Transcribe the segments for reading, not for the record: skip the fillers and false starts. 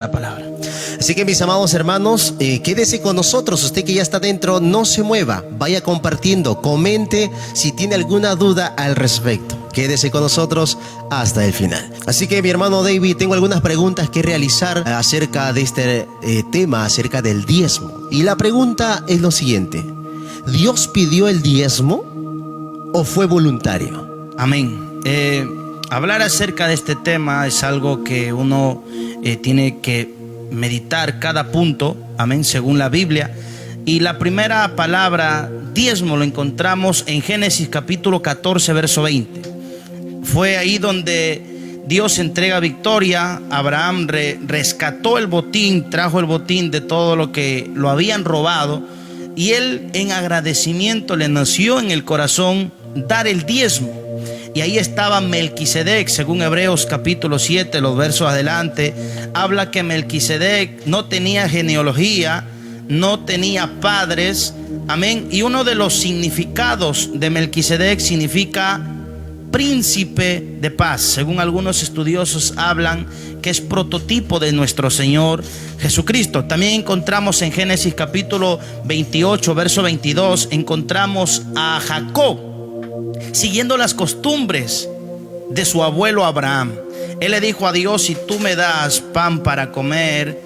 La palabra. Así que mis amados hermanos, quédese con nosotros. Usted que ya está dentro, no se mueva, vaya compartiendo, comente si tiene alguna duda al respecto. Quédese con nosotros hasta el final. Así que mi hermano David, tengo algunas preguntas que realizar acerca de este tema, acerca del diezmo. Y la pregunta es lo siguiente: ¿Dios pidió el diezmo o fue voluntario? Amén. Hablar acerca de este tema es algo que uno tiene que meditar cada punto, amén, según la Biblia. Y la primera palabra, diezmo, lo encontramos en Génesis capítulo 14, verso 20. Fue ahí donde Dios entrega victoria. Abraham rescató el botín, trajo el botín de todo lo que lo habían robado. Y él, en agradecimiento, le nació en el corazón dar el diezmo. Y ahí estaba Melquisedec, según Hebreos capítulo 7, los versos adelante, habla que Melquisedec no tenía genealogía, no tenía padres, amén. Y uno de los significados de Melquisedec significa príncipe de paz. Según algunos estudiosos hablan que es prototipo de nuestro Señor Jesucristo. También encontramos en Génesis capítulo 28, verso 22, encontramos a Jacob siguiendo las costumbres de su abuelo Abraham. Él le dijo a Dios: si tú me das pan para comer,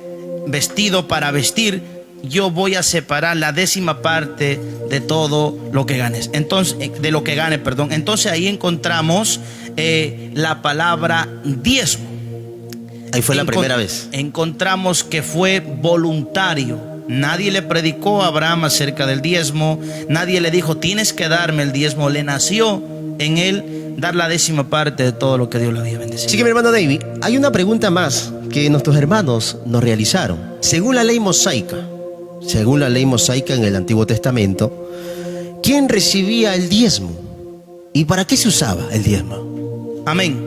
vestido para vestir, yo voy a separar la 10ª parte de todo lo que ganes. Entonces, de lo que gane, perdón. Entonces ahí encontramos la palabra diezmo. Ahí fue la primera vez. Encontramos que fue voluntario. Nadie le predicó a Abraham acerca del diezmo. Nadie le dijo: tienes que darme el diezmo. Le nació en él dar la 10ª parte de todo lo que Dios le había bendecido. Así que mi hermano David, hay una pregunta más que nuestros hermanos nos realizaron. Según la ley mosaica en el Antiguo Testamento, ¿quién recibía el diezmo? ¿Y para qué se usaba el diezmo? Amén.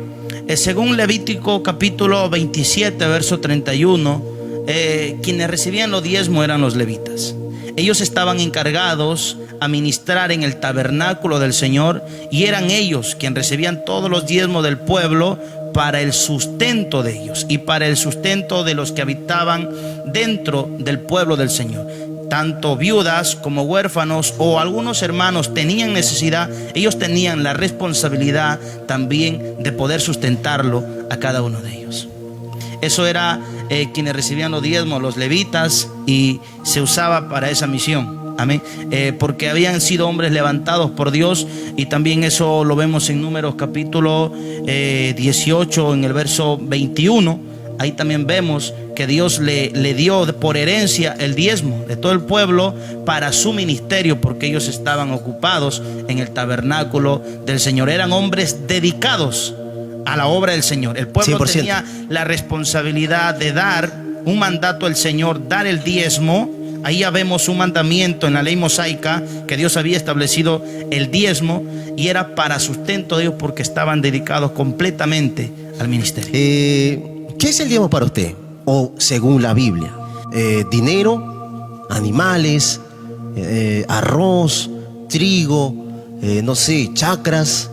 Según Levítico capítulo 27, verso 31, quienes recibían los diezmos eran los levitas. Ellos estaban encargados a ministrar en el tabernáculo del Señor, y eran ellos quienes recibían todos los diezmos del pueblo para el sustento de ellos y para el sustento de los que habitaban dentro del pueblo del Señor. Tanto viudas como huérfanos o algunos hermanos tenían necesidad, ellos tenían la responsabilidad también de poder sustentarlo a cada uno de ellos. Eso era quienes recibían los diezmos, los levitas, y se usaba para esa misión. Amén. Porque habían sido hombres levantados por Dios, y también eso lo vemos en Números capítulo 18, en el verso 21. Ahí también vemos que Dios le dio por herencia el diezmo de todo el pueblo para su ministerio, porque ellos estaban ocupados en el tabernáculo del Señor. Eran hombres dedicados a la obra del Señor. El pueblo 100%. tenía la responsabilidad de dar un mandato al Señor, dar el diezmo. Ahí ya vemos un mandamiento en la ley mosaica que Dios había establecido el diezmo, y era para sustento de ellos porque estaban dedicados completamente al ministerio. ¿Qué es el diezmo para usted? O según la Biblia, dinero, animales, arroz, trigo, no sé, chacras,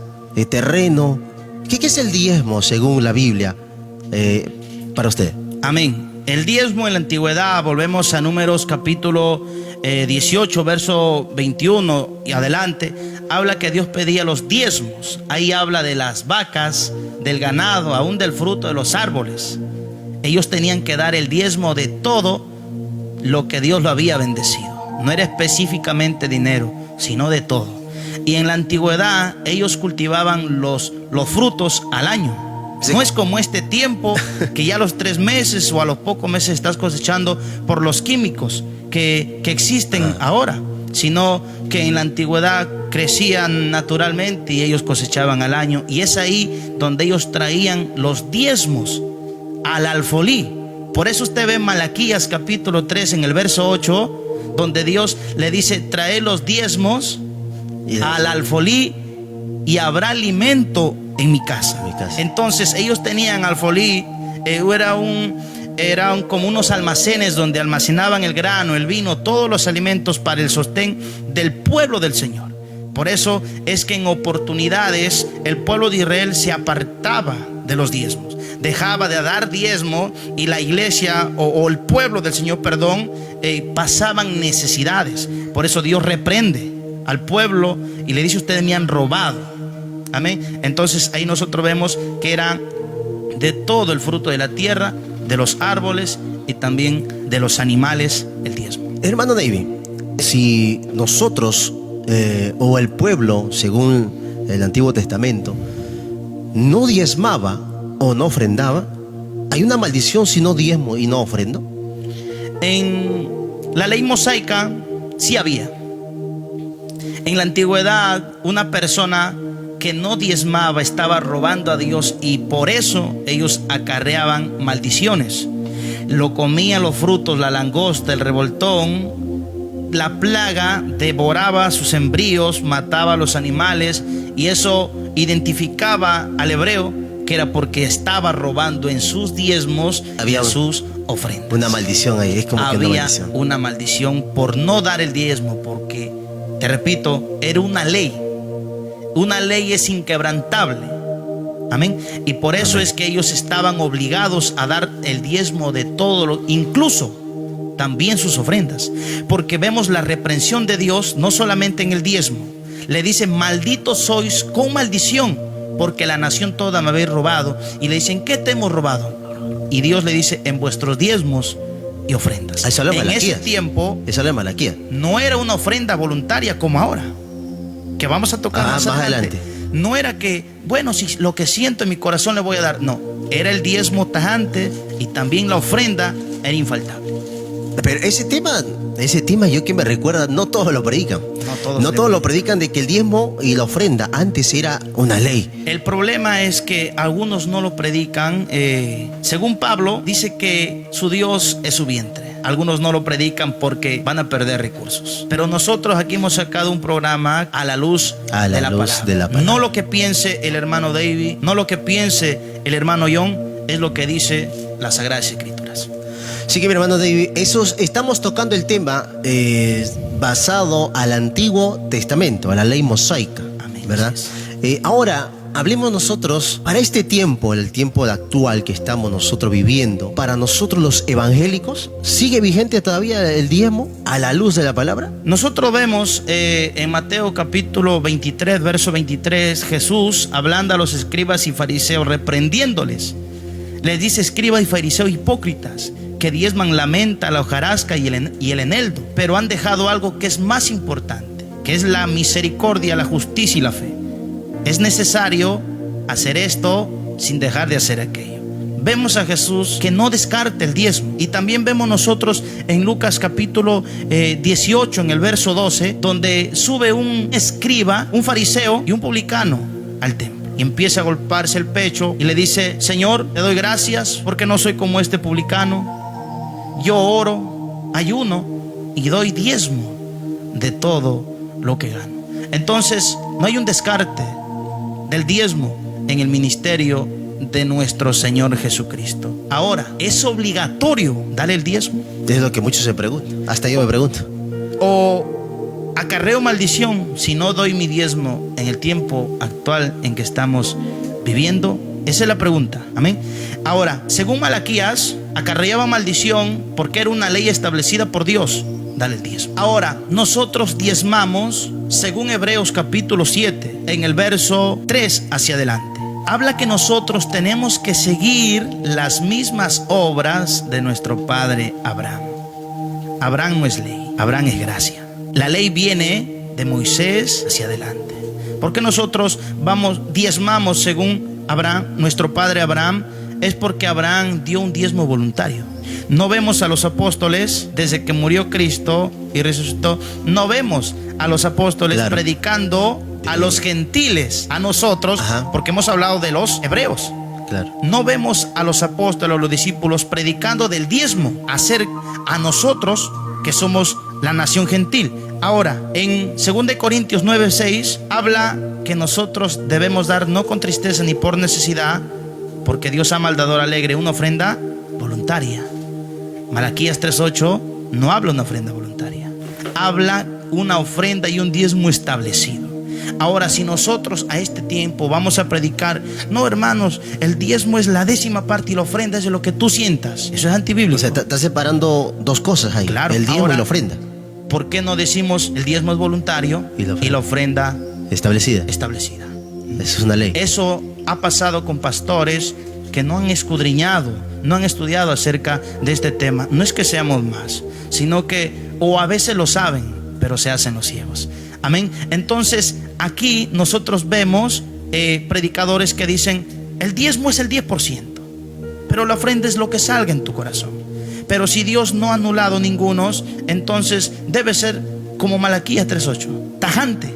terreno. ¿Qué es el diezmo según la Biblia para usted? Amén. El diezmo en la antigüedad, volvemos a Números capítulo 18, verso 21 y adelante, habla que Dios pedía los diezmos. Ahí habla de las vacas, del ganado, aún del fruto de los árboles. Ellos tenían que dar el diezmo de todo lo que Dios lo había bendecido. No era específicamente dinero, sino de todo. Y en la antigüedad ellos cultivaban los frutos al año. Sí. No es como este tiempo que ya a los 3 meses o a los pocos meses estás cosechando por los químicos que existen ahora, sino que en la antigüedad crecían naturalmente y ellos cosechaban al año. Y es ahí donde ellos traían los diezmos al alfolí. Por eso usted ve en Malaquías capítulo 3 en el verso 8, donde Dios le dice: trae los diezmos al alfolí y habrá alimento en mi casa. Entonces ellos tenían alfolí, eran como unos almacenes donde almacenaban el grano, el vino, todos los alimentos para el sostén del pueblo del Señor. Por eso es que en oportunidades el pueblo de Israel se apartaba de los diezmos. Dejaba de dar diezmo y la iglesia o el pueblo del Señor, pasaban necesidades. Por eso Dios reprende al pueblo y le dice: ustedes me han robado. Amén. Entonces ahí nosotros vemos que era de todo el fruto de la tierra, de los árboles y también de los animales el diezmo. Hermano David, si nosotros o el pueblo, según el Antiguo Testamento, no diezmaba o no ofrendaba, ¿hay una maldición si no diezmo y no ofrendo? En la ley mosaica sí había. En la antigüedad, una persona que no diezmaba estaba robando a Dios, y por eso ellos acarreaban maldiciones. Lo comían los frutos, la langosta, el revoltón. La plaga devoraba sus embrios, mataba a los animales, y eso identificaba al hebreo que era porque estaba robando en sus diezmos, había en sus ofrendas. Una maldición ahí, es como que una maldición. Había una maldición por no dar el diezmo, porque, te repito, era una ley. Una ley es inquebrantable. Amén. Y por eso es que ellos estaban obligados a dar el diezmo de todo, incluso también sus ofrendas, porque vemos la reprensión de Dios no solamente en el diezmo. Le dice: malditos sois con maldición, porque la nación toda me habéis robado. Y le dicen: ¿qué te hemos robado? Y Dios le dice: en vuestros diezmos y ofrendas. En ese tiempo no era una ofrenda voluntaria como ahora, que vamos a tocar más adelante. No era que, bueno, si lo que siento en mi corazón le voy a dar. No, era el diezmo tajante, y también la ofrenda era infaltable. Pero ese tema yo que me recuerda, no todos lo predican. No todos lo predican, de que el diezmo y la ofrenda antes era una ley. El problema es que algunos no lo predican. Según Pablo, dice que su Dios es su vientre. Algunos no lo predican porque van a perder recursos. Pero nosotros aquí hemos sacado un programa a la luz de la palabra. No lo que piense el hermano David, no lo que piense el hermano John, es lo que dice las Sagradas Escrituras. Así que, mi hermano David, estamos tocando el tema basado al Antiguo Testamento, a la ley mosaica. Amén, ¿verdad? Ahora, hablemos nosotros, para este tiempo, el tiempo actual que estamos nosotros viviendo, para nosotros los evangélicos, ¿sigue vigente todavía el diezmo a la luz de la palabra? Nosotros vemos en Mateo capítulo 23, verso 23, Jesús hablando a los escribas y fariseos, reprendiéndoles. Les dice: escribas y fariseos hipócritas, que diezman la menta, la hojarasca y el eneldo, pero han dejado algo que es más importante, que es la misericordia, la justicia y la fe. Es necesario hacer esto sin dejar de hacer aquello. Vemos a Jesús que no descarta el diezmo. Y también vemos nosotros en Lucas capítulo 18, en el verso 12, donde sube un escriba, un fariseo y un publicano al templo, y empieza a golpearse el pecho y le dice: Señor, te doy gracias porque no soy como este publicano. Yo oro, ayuno y doy diezmo de todo lo que gano. Entonces, no hay un descarte del diezmo en el ministerio de nuestro Señor Jesucristo. Ahora, ¿es obligatorio dar el diezmo? Es lo que muchos se preguntan. Hasta yo me pregunto. ¿O acarreo maldición si no doy mi diezmo en el tiempo actual en que estamos viviendo? Esa es la pregunta. Amén. Ahora, según Malaquías, acarreaba maldición porque era una ley establecida por Dios. Dale el diezmo. Ahora, nosotros diezmamos según Hebreos capítulo 7, en el verso 3 hacia adelante. Habla que nosotros tenemos que seguir las mismas obras de nuestro padre Abraham. Abraham no es ley, Abraham es gracia. La ley viene de Moisés hacia adelante. Porque nosotros diezmamos según Abraham, nuestro padre Abraham, es porque Abraham dio un diezmo voluntario. No vemos a los apóstoles desde que murió Cristo y resucitó. No vemos a los apóstoles predicando a los gentiles, a nosotros, porque hemos hablado de los hebreos. No vemos a los apóstoles, a los discípulos predicando del diezmo, hacer a nosotros que somos la nación gentil. Ahora, en 2 Corintios 9:6 habla que nosotros debemos dar no con tristeza ni por necesidad, porque Dios ama al dador alegre, una ofrenda voluntaria. Malaquías 3:8 no habla una ofrenda voluntaria, habla una ofrenda y un diezmo establecido. Ahora, si nosotros a este tiempo vamos a predicar, no, hermanos, el diezmo es la 10ª parte y la ofrenda es de lo que tú sientas, eso es antibíblico. O sea, está separando dos cosas ahí, Claro, el diezmo ahora, y la ofrenda. ¿por qué no decimos el diezmo es voluntario y la ofrenda establecida? establecida? Eso es una ley. Eso ha pasado con pastores que no han escudriñado, no han estudiado acerca de este tema. No es que seamos más, sino que, o a veces lo saben, pero se hacen los ciegos. Amén. Entonces, aquí nosotros vemos predicadores que dicen, el diezmo es el 10%, pero la ofrenda es lo que salga en tu corazón. Pero si Dios no ha anulado ningunos, entonces debe ser como Malaquías 3:8, tajante,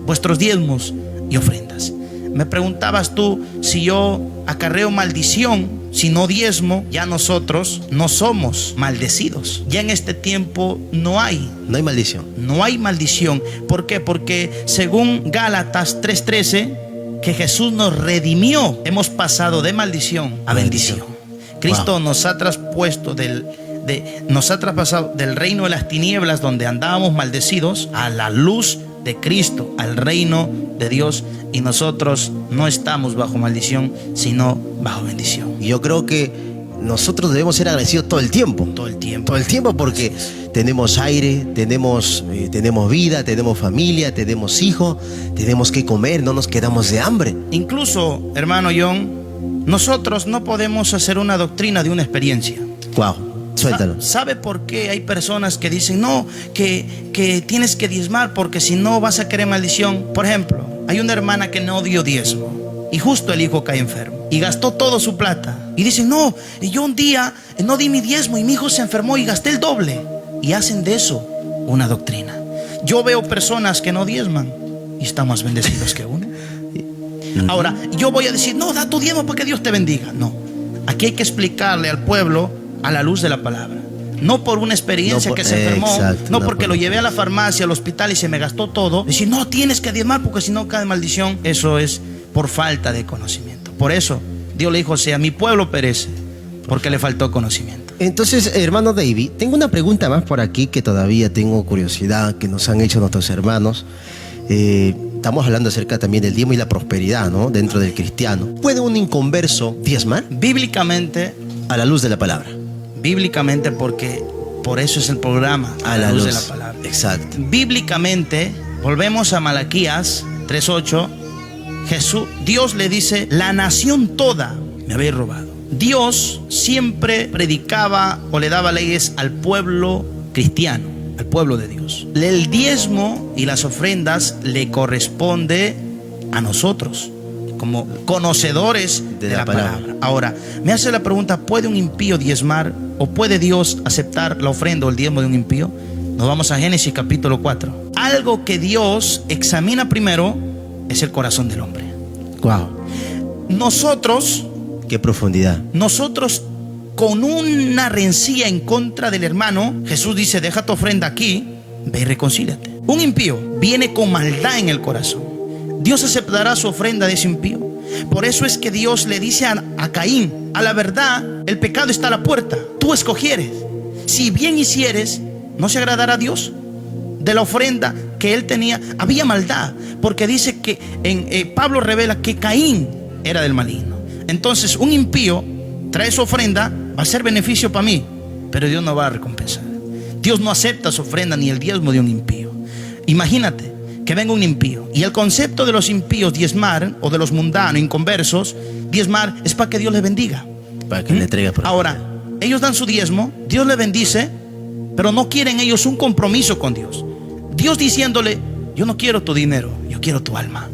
vuestros diezmos y ofrendas. Me preguntabas tú, si yo acarreo maldición, si no diezmo, ya nosotros no somos maldecidos. Ya en este tiempo no hay maldición. No hay maldición. ¿Por qué? Porque según Gálatas 3:13, que Jesús nos redimió, hemos pasado de maldición a bendición. Cristo nos ha traspuesto nos ha traspasado del reino de las tinieblas, donde andábamos maldecidos, a la luz de Cristo, al reino de Dios, y nosotros no estamos bajo maldición, sino bajo bendición. Y yo creo que nosotros debemos ser agradecidos todo el tiempo. Todo el tiempo. Todo el tiempo, porque tenemos aire, tenemos vida, tenemos familia, tenemos hijos, tenemos que comer, no nos quedamos de hambre. Incluso, hermano John, nosotros no podemos hacer una doctrina de una experiencia. Wow, suéltalo. ¿Sabe por qué hay personas que dicen, no, que tienes que diezmar porque si no vas a querer maldición? Por ejemplo, hay una hermana que no dio diezmo y justo el hijo cae enfermo y gastó toda su plata. Y dicen, no, yo un día no di mi diezmo y mi hijo se enfermó y gasté el doble. Y hacen de eso una doctrina. Yo veo personas que no diezman y están más bendecidos que uno. Ahora, yo voy a decir, no, da tu diezmo para que Dios te bendiga. No, aquí hay que explicarle al pueblo a la luz de la palabra. No por una experiencia que se enfermó, no porque lo llevé a la farmacia, al hospital y se me gastó todo. Decir, no, tienes que diezmar porque si no cae maldición. Eso es por falta de conocimiento. Por eso Dios le dijo, o sea, mi pueblo perece porque le faltó conocimiento. Entonces, hermano David, tengo una pregunta más por aquí que todavía tengo curiosidad, que nos han hecho nuestros hermanos. Estamos hablando acerca también del diezmo y la prosperidad, ¿no? Dentro del cristiano. ¿Puede un inconverso diezmar? Bíblicamente, a la luz de la palabra. Bíblicamente, porque por eso es el programa, a la luz de la palabra. Exacto. Bíblicamente, volvemos a Malaquías 3:8. Dios le dice, la nación toda me habéis robado. Dios siempre predicaba o le daba leyes al pueblo cristiano, al pueblo de Dios. El diezmo y las ofrendas le corresponde a nosotros como conocedores de la palabra. Ahora, me hace la pregunta, ¿puede un impío diezmar o puede Dios aceptar la ofrenda o el diezmo de un impío? Nos vamos a Génesis capítulo 4. Algo que Dios examina primero es el corazón del hombre. Wow. Nosotros, qué profundidad. Nosotros con una rencilla en contra del hermano, Jesús dice, deja tu ofrenda aquí, ve y reconcíliate. Un impío viene con maldad en el corazón. Dios aceptará su ofrenda de ese impío. Por eso es que Dios le dice a Caín, a la verdad, el pecado está a la puerta, tú escogieres. Si bien hicieres, ¿no se agradará a Dios? De la ofrenda que él tenía, había maldad, porque dice que Pablo revela que Caín era del maligno. Entonces un impío trae su ofrenda, va a ser beneficio para mí, pero Dios no va a recompensar. Dios no acepta su ofrenda ni el diezmo de un impío. Imagínate que venga un impío y el concepto de los impíos diezmar, o de los mundanos inconversos, diezmar es para que Dios les bendiga, para que le entregue. Ahora, ellos dan su diezmo, Dios les bendice, pero no quieren ellos un compromiso con Dios. Dios diciéndole, yo no quiero tu dinero, yo quiero tu alma.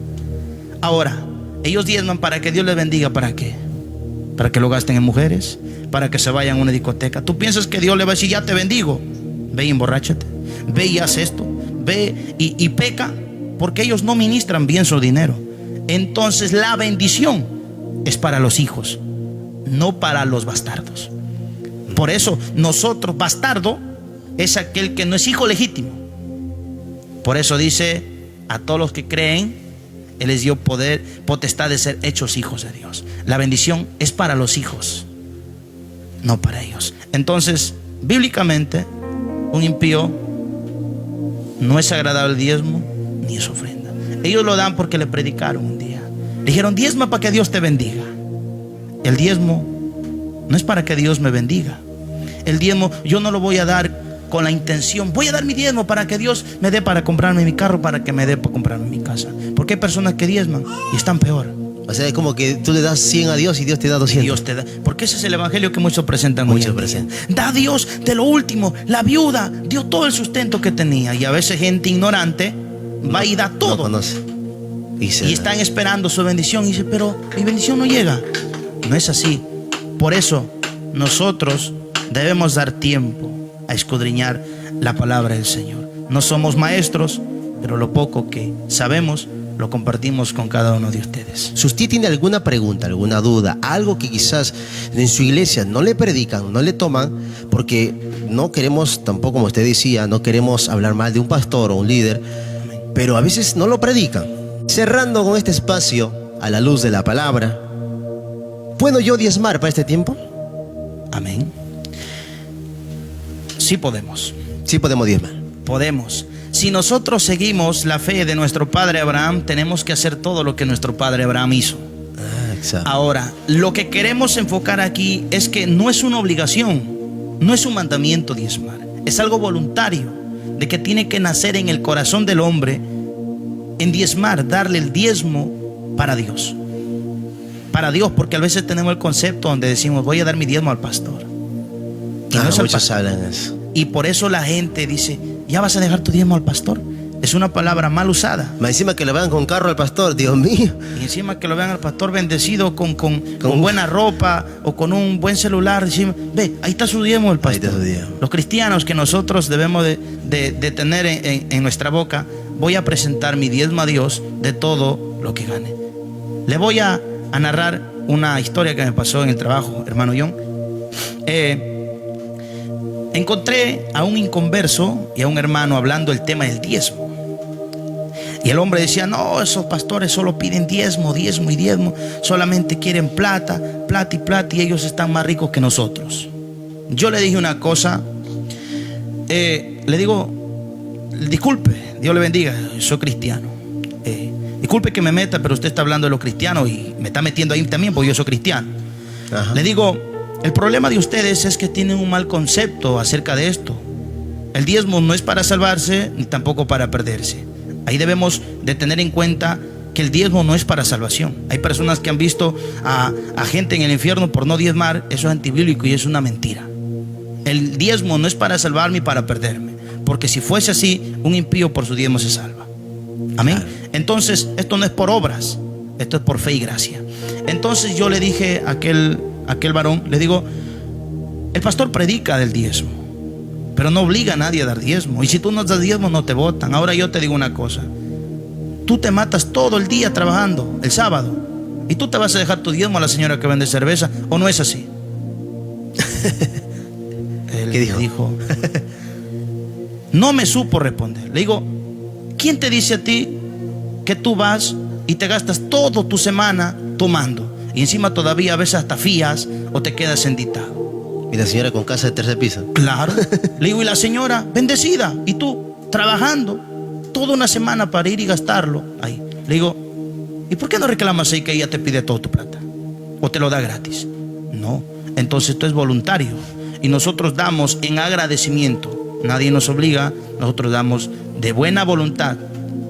Ahora, ellos diezman para que Dios les bendiga. ¿Para qué? Para que lo gasten en mujeres, para que se vayan a una discoteca. ¿Tú piensas que Dios le va a decir, ya te bendigo? Ve y emborráchate, ve y haz esto, ve y peca, porque ellos no ministran bien su dinero. Entonces la bendición es para los hijos, no para los bastardos. Por eso nosotros, bastardo es aquel que no es hijo legítimo. Por eso dice, a todos los que creen, Él les dio poder, potestad de ser hechos hijos de Dios. La bendición es para los hijos, no para ellos. Entonces, bíblicamente, un impío no es agradable el diezmo ni es ofrenda. Ellos lo dan porque le predicaron un día. Le dijeron, diezma para que Dios te bendiga. El diezmo no es para que Dios me bendiga. El diezmo yo no lo voy a dar con la intención, voy a dar mi diezmo para que Dios me dé para comprarme mi carro, para que me dé para comprarme mi casa. Porque hay personas que diezman y están peor. O sea, es como que tú le das 100 a Dios y Dios te da 200. Dios te da, porque ese es el evangelio que muchos presentan hoy en día. Da a Dios de lo último. La viuda dio todo el sustento que tenía. Y a veces gente ignorante va y da todo. No conoce. Y están esperando su bendición. Y dice, pero mi bendición no llega. No es así. Por eso nosotros debemos dar tiempo a escudriñar la palabra del Señor. No somos maestros, pero lo poco que sabemos lo compartimos con cada uno de ustedes. Si usted tiene alguna pregunta, alguna duda, algo que quizás en su iglesia no le predican, no le toman, porque no queremos, tampoco como usted decía, no queremos hablar mal de un pastor o un líder, pero a veces no lo predican. Cerrando con este espacio a la luz de la palabra, ¿puedo yo diezmar para este tiempo? Amén. Sí podemos. Sí podemos diezmar. Podemos. Si nosotros seguimos la fe de nuestro padre Abraham, tenemos que hacer todo lo que nuestro padre Abraham hizo. Exacto. Ahora, lo que queremos enfocar aquí es que no es una obligación, no es un mandamiento diezmar, es algo voluntario, de que tiene que nacer en el corazón del hombre en diezmar, darle el diezmo para Dios. Para Dios, porque a veces tenemos el concepto donde decimos, voy a dar mi diezmo al pastor. Y no es al muchos pastor. hablan eso. Y por eso la gente dice, ¿ya vas a dejar tu diezmo al pastor? Es una palabra mal usada. Más encima que lo vean con carro al pastor, Dios mío. Y encima que lo vean al pastor bendecido con buena ropa o con un buen celular. Decimos, ve, ahí está su diezmo el pastor. Ahí está su diezmo. Los cristianos que nosotros debemos de tener en nuestra boca, voy a presentar mi diezmo a Dios de todo lo que gane. Le voy a narrar una historia que me pasó en el trabajo, hermano John. Encontré a un inconverso y a un hermano hablando el tema del diezmo. Y el hombre decía, no, esos pastores solo piden diezmo, diezmo y diezmo. Solamente quieren plata, plata y plata, y ellos están más ricos que nosotros. Yo le dije una cosa, le digo, disculpe, Dios le bendiga, soy cristiano. Disculpe que me meta, pero usted está hablando de los cristianos y me está metiendo ahí también porque yo soy cristiano. Ajá. Le digo, el problema de ustedes es que tienen un mal concepto acerca de esto. El diezmo no es para salvarse ni tampoco para perderse. Ahí debemos de tener en cuenta que el diezmo no es para salvación. Hay personas que han visto a gente en el infierno por no diezmar. Eso es antibíblico y es una mentira. El diezmo no es para salvarme y para perderme, porque si fuese así, un impío por su diezmo se salva. Amén. Claro. Entonces esto no es por obras, esto es por fe y gracia. Entonces yo le dije a aquel varón, le digo, el pastor predica del diezmo, pero no obliga a nadie a dar diezmo. Y si tú no das diezmo, no te votan. Ahora yo te digo una cosa, tú te matas todo el día trabajando el sábado y tú te vas a dejar tu diezmo a la señora que vende cerveza, ¿o no es así? Él ¿qué dijo? Dijo, no me supo responder. Le digo, ¿quién te dice a ti que tú vas y te gastas toda tu semana tomando? Y encima todavía a veces hasta fías o te quedas enditado. Y la señora con casa de tercer piso. Claro. Le digo, y la señora bendecida, y tú trabajando toda una semana para ir y gastarlo ahí. Le digo, ¿y por qué no reclamas ahí que ella te pide toda tu plata? ¿O te lo da gratis? No. Entonces esto es voluntario. Y nosotros damos en agradecimiento. Nadie nos obliga, nosotros damos de buena voluntad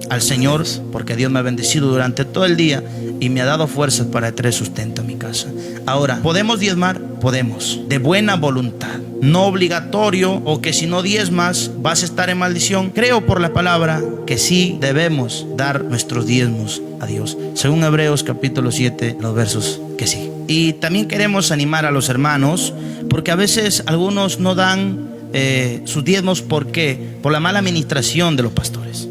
al Señor, porque Dios me ha bendecido durante todo el día y me ha dado fuerzas para traer sustento a mi casa. Ahora, ¿podemos diezmar? Podemos, de buena voluntad, no obligatorio, o que si no diezmas vas a estar en maldición. Creo por la palabra que sí debemos dar nuestros diezmos a Dios, según Hebreos capítulo 7, los versos que sí. Y también queremos animar a los hermanos, porque a veces algunos no dan sus diezmos. ¿Por qué? Por la mala administración de los pastores.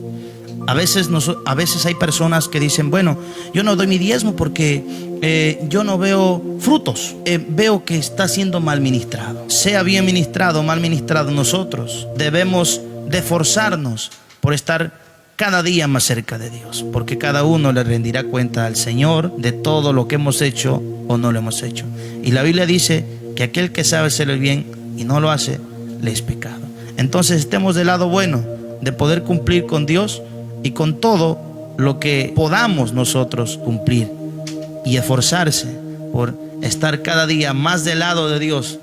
A veces hay personas que dicen, bueno, yo no doy mi diezmo porque yo no veo frutos. Veo que está siendo mal ministrado. Sea bien ministrado o mal ministrado, nosotros debemos de esforzarnos por estar cada día más cerca de Dios, porque cada uno le rendirá cuenta al Señor de todo lo que hemos hecho o no lo hemos hecho. Y la Biblia dice que aquel que sabe hacer el bien y no lo hace, le es pecado. Entonces estemos del lado bueno de poder cumplir con Dios y con todo lo que podamos nosotros cumplir y esforzarse por estar cada día más del lado de Dios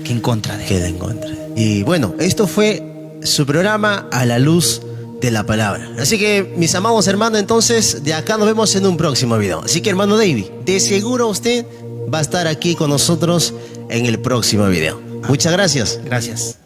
que en contra de Él. Queda en contra. Y bueno, esto fue su programa A la Luz de la Palabra. Así que, mis amados hermanos, entonces, de acá nos vemos en un próximo video. Así que, hermano David, de seguro usted va a estar aquí con nosotros en el próximo video. Muchas gracias. Gracias.